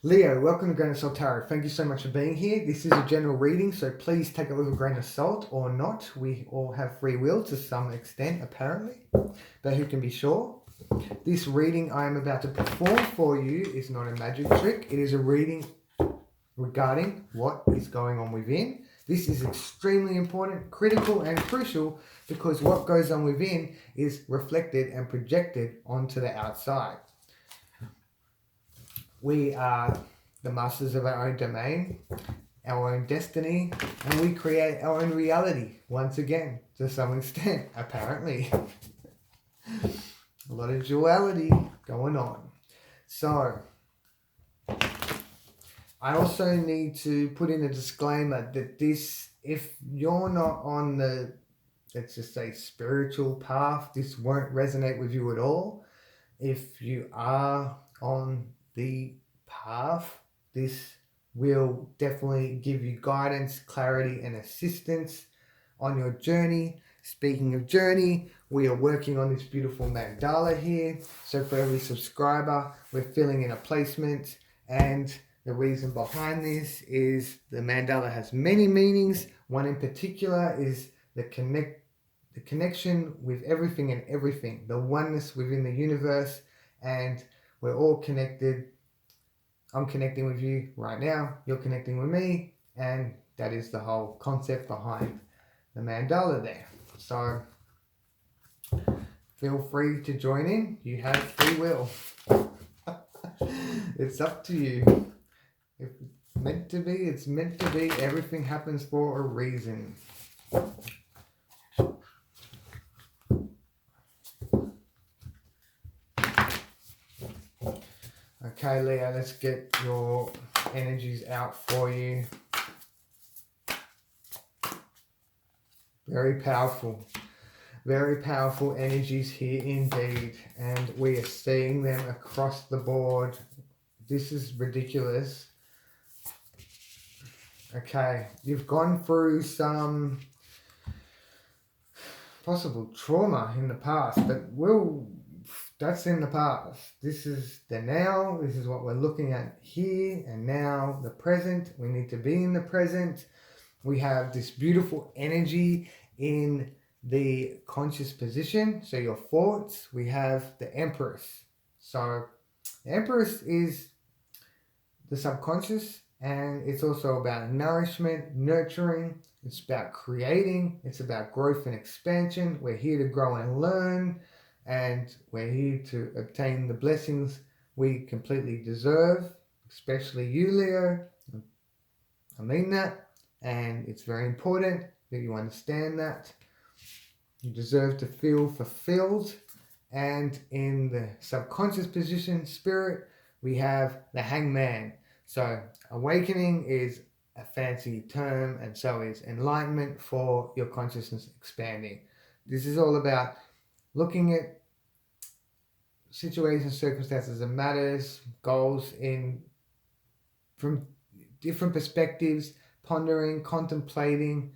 Leo, welcome to Grain of Salt Tarot. Thank you so much for being here. This is a general reading, so please take it with a grain of salt or not. We all have free will to some extent, apparently, but who can be sure? This reading I am about to perform for you is not a magic trick. It is a reading regarding what is going on within. This is extremely important, critical, and crucial because what goes on within is reflected and projected onto the outside. We are the masters of our own domain, our own destiny, and we create our own reality once again, to some extent, apparently. A lot of duality going on. So, I also need to put in a disclaimer that this, if you're not on the, let's just say, spiritual path, this won't resonate with you at all. If you are on the path, this will definitely give you guidance, clarity, and assistance on your journey. Speaking of journey, we are working on this beautiful mandala here. So for every subscriber, we're filling in a placement, and the reason behind this is the mandala has many meanings. One in particular is the connection with everything and everything, the oneness within the universe, and we're all connected. I'm connecting with you right now, you're connecting with me, and that is the whole concept behind the mandala there. So feel free to join in, you have free will. It's up to you. If it's meant to be, it's meant to be. Everything happens for a reason. Okay, Leo, let's get your energies out for you. Very powerful energies here indeed, and we are seeing them across the board. This is ridiculous. Okay, you've gone through some possible trauma in the past, but that's in the past. This is the now. This is what we're looking at here and now, the present. We need to be in the present. We have this beautiful energy in the conscious position. So your thoughts, we have the Empress. So the Empress is the subconscious, and it's also about nourishment, nurturing. It's about creating. It's about growth and expansion. We're here to grow and learn, and we're here to obtain the blessings we completely deserve, especially you, Leo. I mean that, and it's very important that you understand that. You deserve to feel fulfilled, and in the subconscious position, spirit, we have the hangman. So awakening is a fancy term, and so is enlightenment for your consciousness expanding. This is all about looking at situations, circumstances, and matters, goals from different perspectives, pondering, contemplating,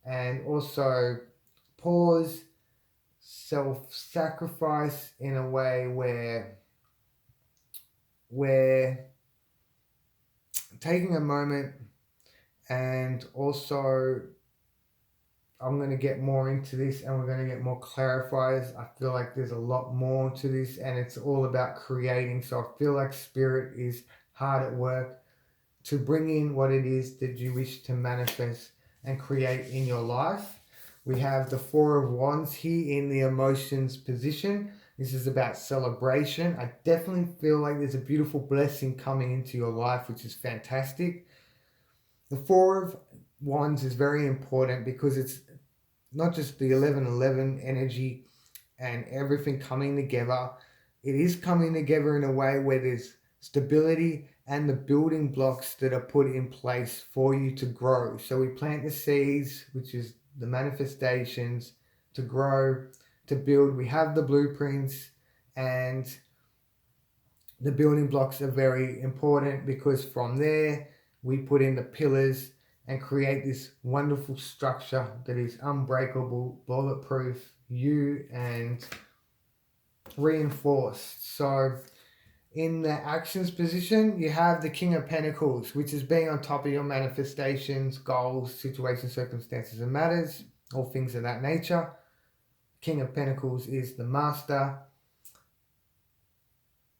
and also pause, self-sacrifice in a way where we're taking a moment, and also I'm going to get more into this and we're going to get more clarifiers. I feel like there's a lot more to this, and it's all about creating. So I feel like spirit is hard at work to bring in what it is that you wish to manifest and create in your life. We have the Four of Wands here in the emotions position. This is about celebration. I definitely feel like there's a beautiful blessing coming into your life, which is fantastic. The Four of Wands is very important because it's not just the 11-11 energy and everything coming together. It is coming together in a way where there's stability and the building blocks that are put in place for you to grow. So we plant the seeds, which is the manifestations, to grow, to build. We have the blueprints, and the building blocks are very important because from there we put in the pillars and create this wonderful structure that is unbreakable, bulletproof, and reinforced. So In the actions position, you have the King of Pentacles, which is being on top of your manifestations, goals, situations, circumstances, and matters, all things of that nature. King of Pentacles is the master,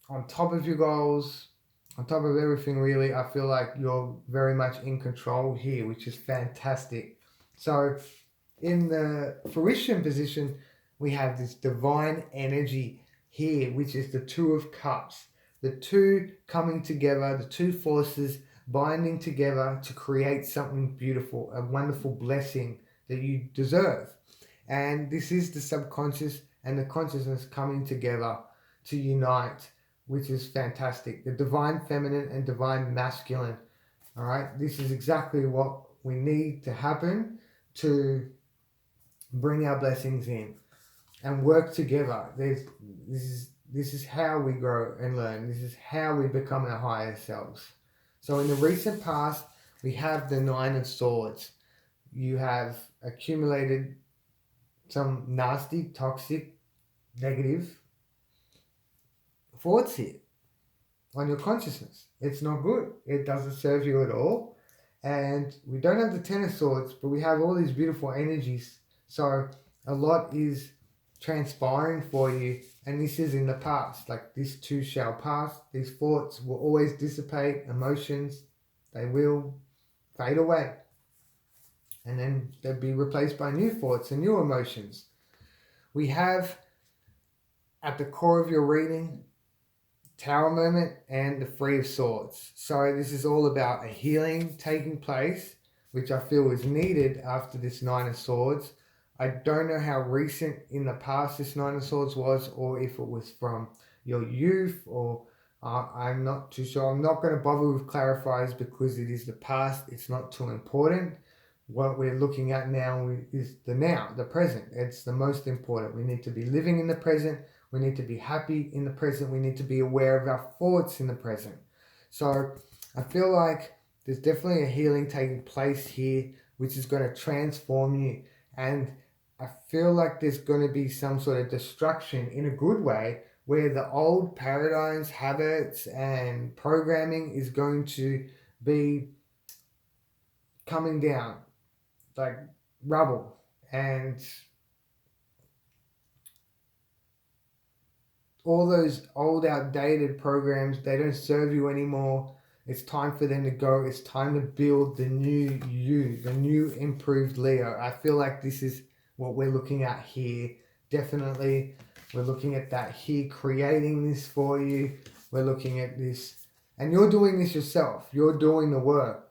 on top of your goals, on top of everything really. I feel like you're very much in control here, which is fantastic. So in the fruition position, we have this divine energy here, which is the Two of Cups. The two coming together, the two forces binding together to create something beautiful, a wonderful blessing that you deserve. And this is the subconscious and the consciousness coming together to unite, which is fantastic. The divine feminine and divine masculine. All right, this is exactly what we need to happen to bring our blessings in and work together. This is how we grow and learn. This is how we become our higher selves. So in the recent past, we have the Nine of Swords. You have accumulated some nasty, toxic, negative thoughts here on your consciousness. It's not good. It doesn't serve you at all. And we don't have the Ten of Swords, but we have all these beautiful energies. So a lot is transpiring for you, and this is in the past. Like, this too shall pass. These thoughts will always dissipate. Emotions, they will fade away, and then they'll be replaced by new thoughts and new emotions. We have at the core of your reading Tower moment and the Three of Swords. So this is all about a healing taking place, which I feel is needed after this Nine of Swords. I don't know how recent in the past this Nine of Swords was, or if it was from your youth, or I'm not too sure. I'm not going to bother with clarifiers because it is the past. It's not too important. What we're looking at now is the now, the present. It's the most important. We need to be living in the present. We need to be happy in the present. We need to be aware of our thoughts in the present. So I feel like there's definitely a healing taking place here, which is going to transform you. And I feel like there's going to be some sort of destruction in a good way, where the old paradigms, habits, and programming is going to be coming down like rubble. And all those old outdated programs, they don't serve you anymore. It's time for them to go. It's time to build the new you, the new improved Leo. I feel like this is what we're looking at here. Definitely, we're looking at that here, creating this for you. We're looking at this, and you're doing this yourself. You're doing the work.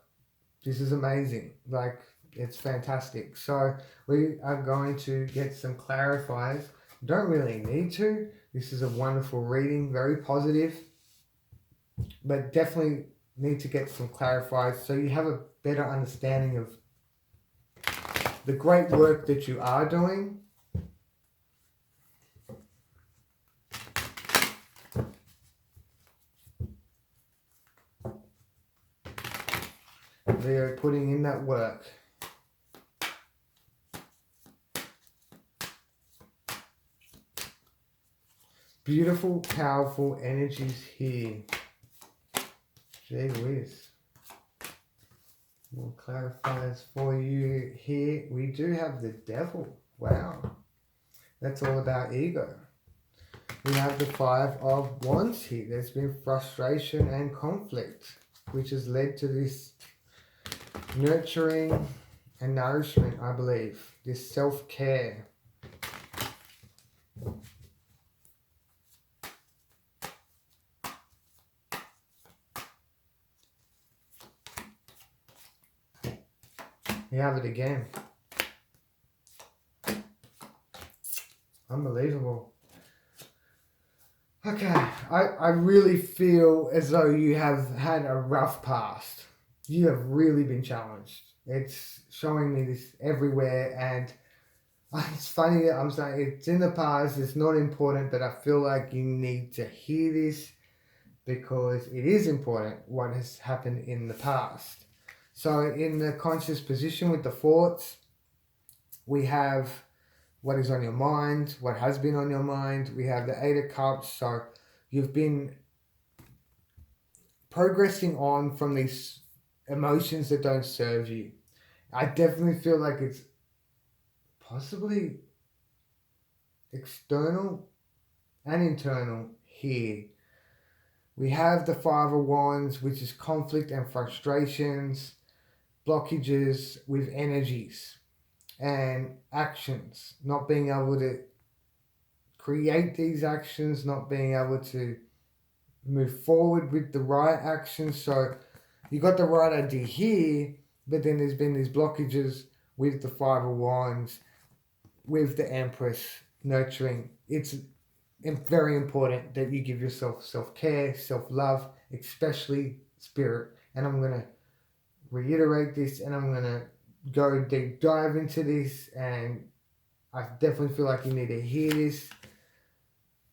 This is amazing. Like, it's fantastic. So we are going to get some clarifiers. Don't really need to. This is a wonderful reading, very positive, but definitely need to get some clarifiers so you have a better understanding of the great work that you are doing. They are putting in that work. Beautiful, powerful energies here. Gee whiz. More clarifiers for you here. We do have the Devil. Wow. That's all about ego. We have the Five of Wands here. There's been frustration and conflict, which has led to this nurturing and nourishment, I believe. This self-care. You have it again. Unbelievable. Okay, I really feel as though you have had a rough past. You have really been challenged. It's showing me this everywhere, and it's funny that I'm saying it's in the past, it's not important, but I feel like you need to hear this because it is important what has happened in the past. So in the conscious position with the thoughts, we have what is on your mind, what has been on your mind. We have the Eight of Cups. So you've been progressing on from these emotions that don't serve you. I definitely feel like it's possibly external and internal here. We have the Five of Wands, which is conflict and frustrations, blockages with energies and actions, not being able to create these actions, not being able to move forward with the right actions. So you got the right idea here, but then there's been these blockages with the Five of Wands, with the Empress nurturing. It's very important that you give yourself self-care, self-love, especially spirit. And I'm going to reiterate this, and I'm going to go deep dive into this, and I definitely feel like you need to hear this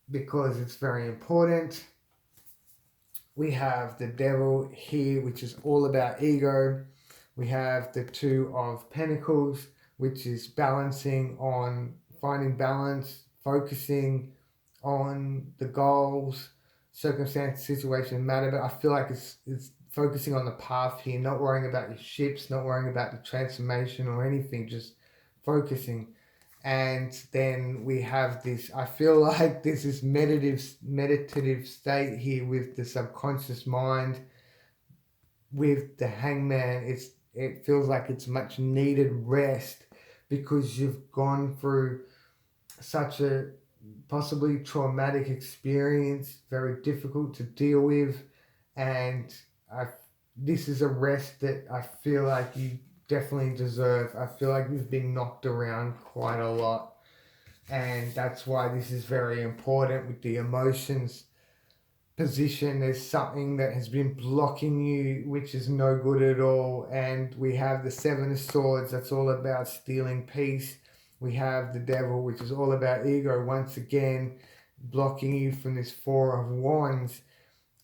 because it's very important. We have the Devil here, which is all about ego. We have the Two of Pentacles, which is balancing on finding balance, focusing on the goals, circumstance, situation, matter. But I feel like it's focusing on the path here, not worrying about your ships, not worrying about the transformation or anything, just focusing. And then we have this, I feel like this is meditative state here with the subconscious mind, with the Hangman. It feels like it's much needed rest because you've gone through such a possibly traumatic experience, very difficult to deal with, and this is a rest that I feel like you definitely deserve. I feel like you've been knocked around quite a lot, and that's why this is very important with the emotions position. There's something that has been blocking you, which is no good at all. And we have the Seven of Swords, that's all about stealing peace. We have the Devil, which is all about ego, once again blocking you from this Four of Wands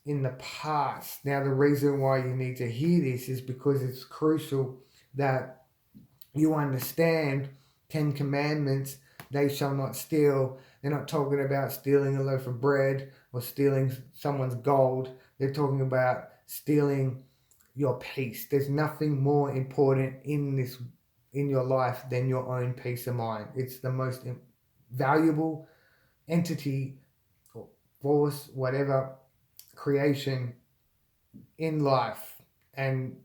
in the past. Now the reason why you need to hear this is because it's crucial that you understand 10 commandments. They shall not steal. They're not talking about stealing a loaf of bread or stealing someone's gold. They're talking about stealing your peace. There's nothing more important in your life than your own peace of mind. It's the most valuable entity or force, whatever, creation in life. And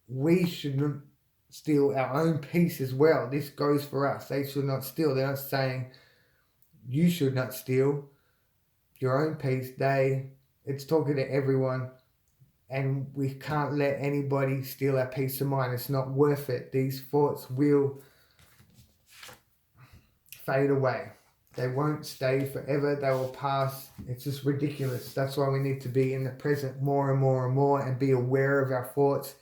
we shouldn't steal our own peace as well. This goes for us. They should not steal. They're not saying you should not steal your own peace. It's talking to everyone, and we can't let anybody steal our peace of mind. It's not worth it. These thoughts will fade away. They won't stay forever. They will pass. It's just ridiculous. That's why we need to be in the present more and more and more and be aware of our thoughts.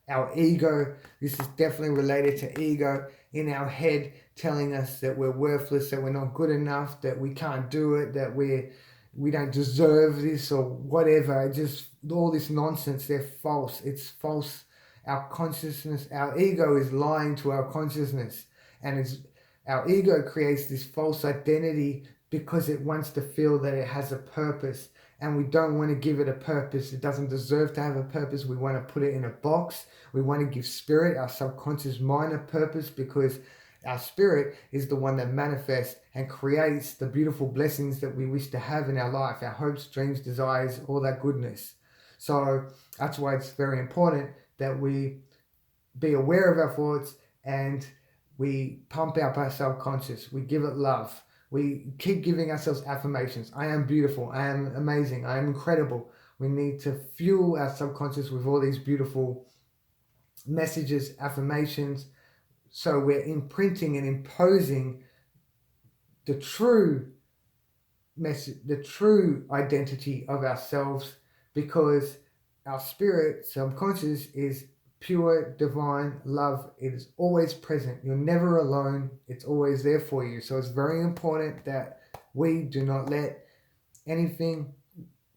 Our ego, this is definitely related to ego in our head telling us that we're worthless, that we're not good enough, that we can't do it, that we don't deserve this or whatever. Just all this nonsense, they're false. It's false. Our consciousness, our ego is lying to our consciousness, and our ego creates this false identity because it wants to feel that it has a purpose, and we don't want to give it a purpose. It doesn't deserve to have a purpose. We want to put it in a box. We want to give spirit, our subconscious mind, a purpose, because our spirit is the one that manifests and creates the beautiful blessings that we wish to have in our life, our hopes, dreams, desires, all that goodness. So that's why it's very important that we be aware of our thoughts and we pump up our subconscious. We give it love. We keep giving ourselves affirmations. I am beautiful. I am amazing. I am incredible. We need to fuel our subconscious with all these beautiful messages, affirmations. So we're imprinting and imposing the true message, the true identity of ourselves, because our spirit, subconscious, is pure divine love. It is always present. You're never alone. It's always there for you. So it's very important that we do not let anything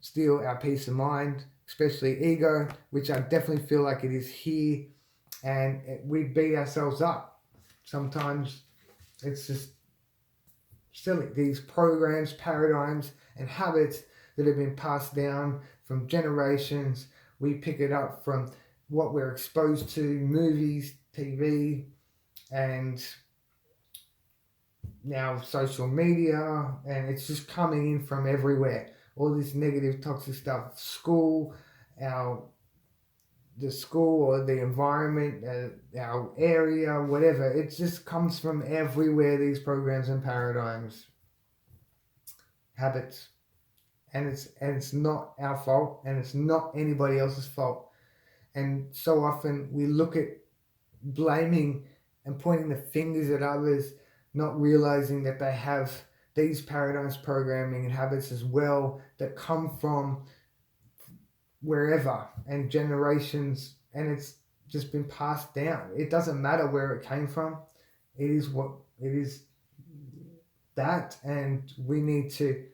steal our peace of mind, especially ego, which I definitely feel like it is here. And we beat ourselves up. Sometimes it's just silly. These programs, paradigms, and habits that have been passed down from generations, We pick it up from what we're exposed to, movies, TV, and now social media, and it's just coming in from everywhere. All this negative, toxic stuff, our the school or the environment, our area, whatever. It just comes from everywhere. These programs and paradigms, habits, and it's not our fault, and it's not anybody else's fault. And so often we look at blaming and pointing the fingers at others, not realizing that they have these paradigms, programming, and habits as well that come from wherever and generations, and it's just been passed down. It doesn't matter where it came from. It is what it is, that, and we need to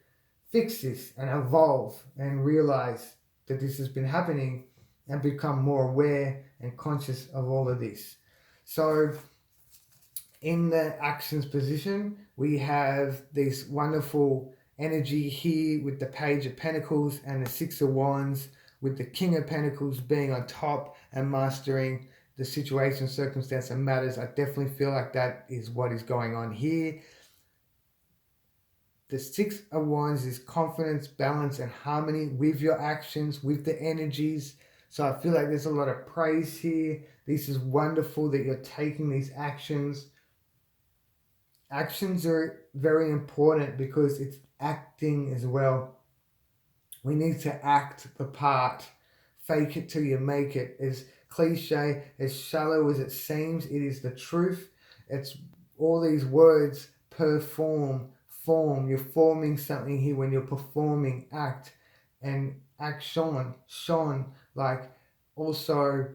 fix this and evolve and realize that this has been happening and become more aware and conscious of all of this. So in the actions position, we have this wonderful energy here with the Page of Pentacles and the Six of Wands, with the King of Pentacles being on top and mastering the situation, circumstance, and matters. I definitely feel like that is what is going on here. The Six of Wands is confidence, balance, and harmony with your actions, with the energies. So I feel like there's a lot of praise here. This is wonderful that you're taking these actions. Actions are very important because it's acting as well. We need to act the part. Fake it till you make it. As cliche, as shallow as it seems, it is the truth. It's all these words: perform, form. You're forming something here when you're performing, act, and action, shone. Like also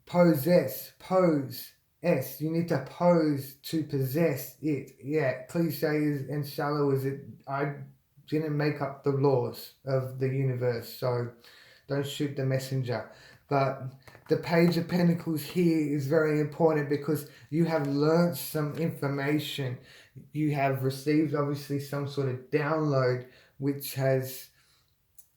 possess, pose. S, you need to pose to possess it. Yeah, cliche and shallow as it, I didn't make up the laws of the universe, so don't shoot the messenger. But the Page of Pentacles here is very important because you have learned some information. You have received obviously some sort of download, which has,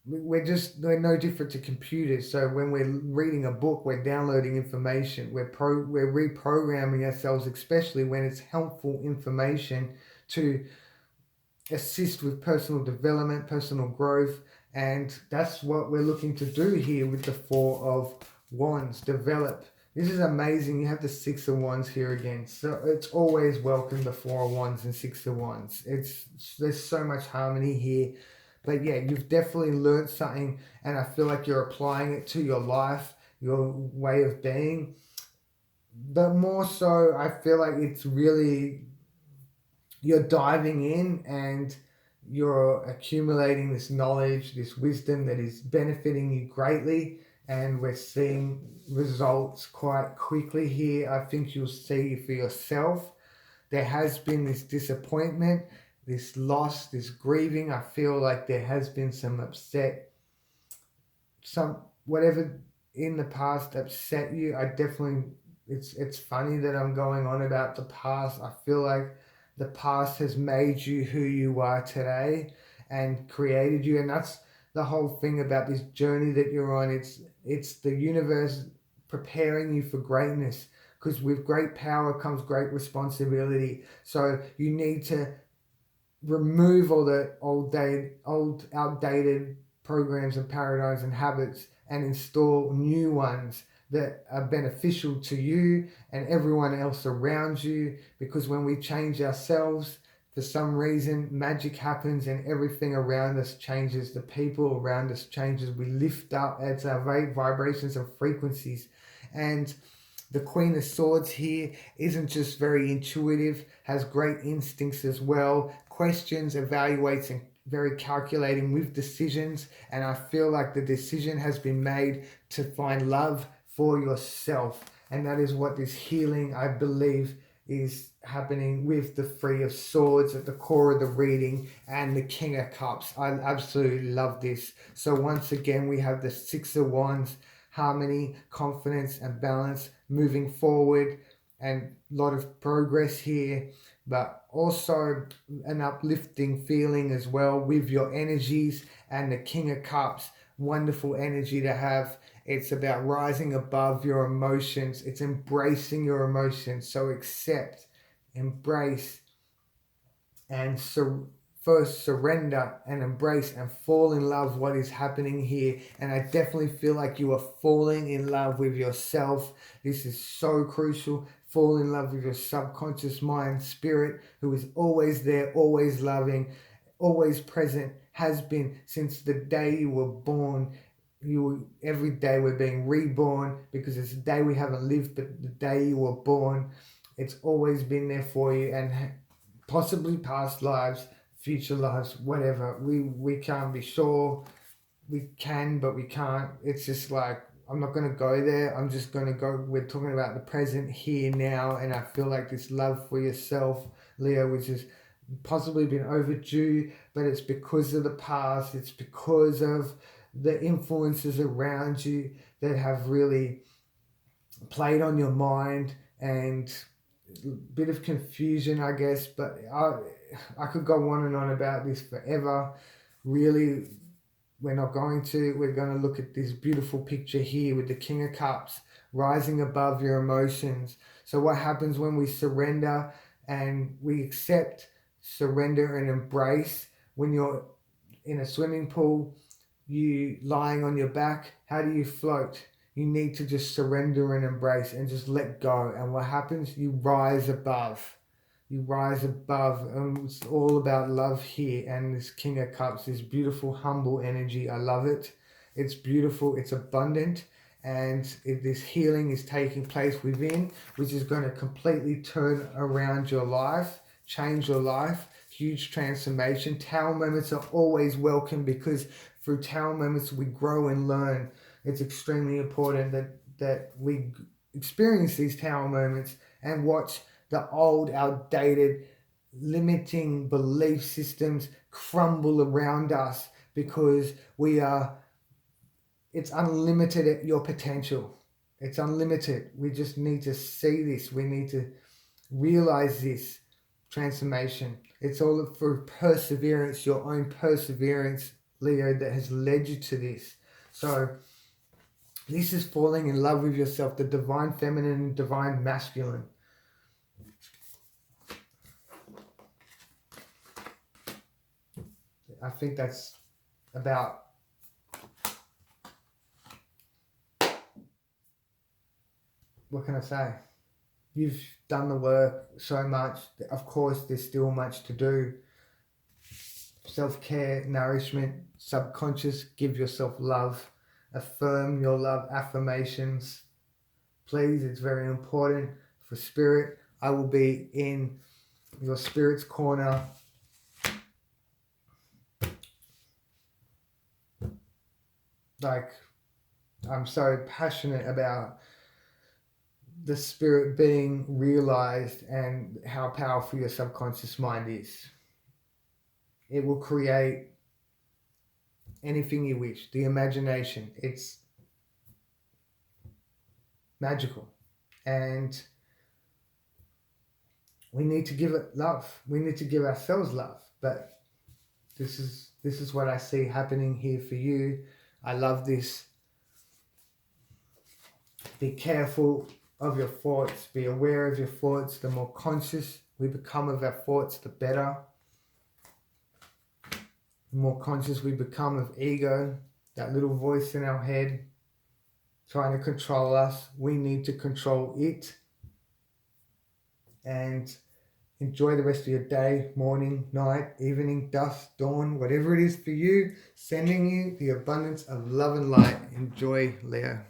we're no different to computers. So when we're reading a book, we're downloading information. We're reprogramming ourselves, especially when it's helpful information to assist with personal development, personal growth, and that's what we're looking to do here with the Four of Wands. Develop. This is amazing. You have the Six of Wands here again, so it's always welcome, the Four of Wands and Six of Wands. There's so much harmony here. But yeah, you've definitely learned something, and I feel like you're applying it to your life, your way of being. But more so, I feel like it's really, you're diving in and you're accumulating this knowledge, this wisdom that is benefiting you greatly, and we're seeing results quite quickly here. I think you'll see for yourself. There has been this disappointment, this loss, this grieving. I feel like there has been some upset, some whatever in the past upset you. I definitely, it's funny that I'm going on about the past. I feel like the past has made you who you are today and created you, and that's the whole thing about this journey that you're on. It's the universe preparing you for greatness, because with great power comes great responsibility. So you need to remove all the old outdated programs and paradigms and habits and install new ones that are beneficial to you and everyone else around you. Because when we change ourselves, for some reason magic happens and everything around us changes. The people around us changes. We lift up as our vibrations and frequencies. And the Queen of Swords here isn't just very intuitive, has great instincts as well, questions, evaluates, and very calculating with decisions. And I feel like the decision has been made to find love for yourself. And that is what this healing, I believe, is happening with the Three of Swords at the core of the reading and the King of Cups. I absolutely love this. So once again, we have the Six of Wands, harmony, confidence, and balance, moving forward, and a lot of progress here, but also an uplifting feeling as well with your energies. And the King of Cups, wonderful energy to have. It's about rising above your emotions. It's embracing your emotions. So accept, embrace, and first surrender and embrace and fall in love what is happening here. And I definitely feel like you are falling in love with yourself. This is so crucial. Fall in love with your subconscious mind, spirit, who is always there, always loving, always present, has been since the day you were born. Every day we're being reborn, because it's a day we haven't lived, but the day you were born, it's always been there for you. And possibly past lives, future lives, whatever. We can't be sure. We can, but we can't. It's just like, I'm not going to go there. I'm just going to go. We're talking about the present here now. And I feel like this love for yourself, Leo, which has possibly been overdue, but it's because of the past. It's because of the influences around you that have really played on your mind, and bit of confusion, I guess, but I could go on and on about this forever. Really, we're not going to. We're going to look at this beautiful picture here with the King of Cups rising above your emotions. So what happens when we surrender and we accept, surrender and embrace? When you're in a swimming pool, you lying on your back, how do you float? You need to just surrender and embrace and just let go. And what happens? You rise above. You rise above. And it's all about love here. And this King of Cups, this beautiful, humble energy. I love it. It's beautiful. It's abundant. And this healing is taking place within, which is going to completely turn around your life, change your life. Huge transformation. Tower moments are always welcome, because through tower moments we grow and learn. It's extremely important that we experience these tower moments and watch the old, outdated, limiting belief systems crumble around us, because it's unlimited at your potential. It's unlimited. We just need to see this. We need to realize this transformation. It's all through perseverance, your own perseverance, Leo, that has led you to this. So this is falling in love with yourself, the divine feminine and divine masculine. I think that's about what can I say? You've done the work so much. Of course, there's still much to do. Self-care, nourishment, subconscious, give yourself love. Affirm your love, affirmations. Please, it's very important. For spirit, I will be in your spirit's corner. Like, I'm so passionate about the spirit being realized and how powerful your subconscious mind is. It will create anything you wish. The imagination, it's magical. And we need to give it love. We need to give ourselves love. But this is what I see happening here for you. I love this. Be careful of your thoughts. Be aware of your thoughts. The more conscious we become of our thoughts, the better. The more conscious we become of ego, that little voice in our head trying to control us, we need to control it. And enjoy the rest of your day, morning, night, evening, dusk, dawn, whatever it is for you, sending you the abundance of love and light. Enjoy, Leo.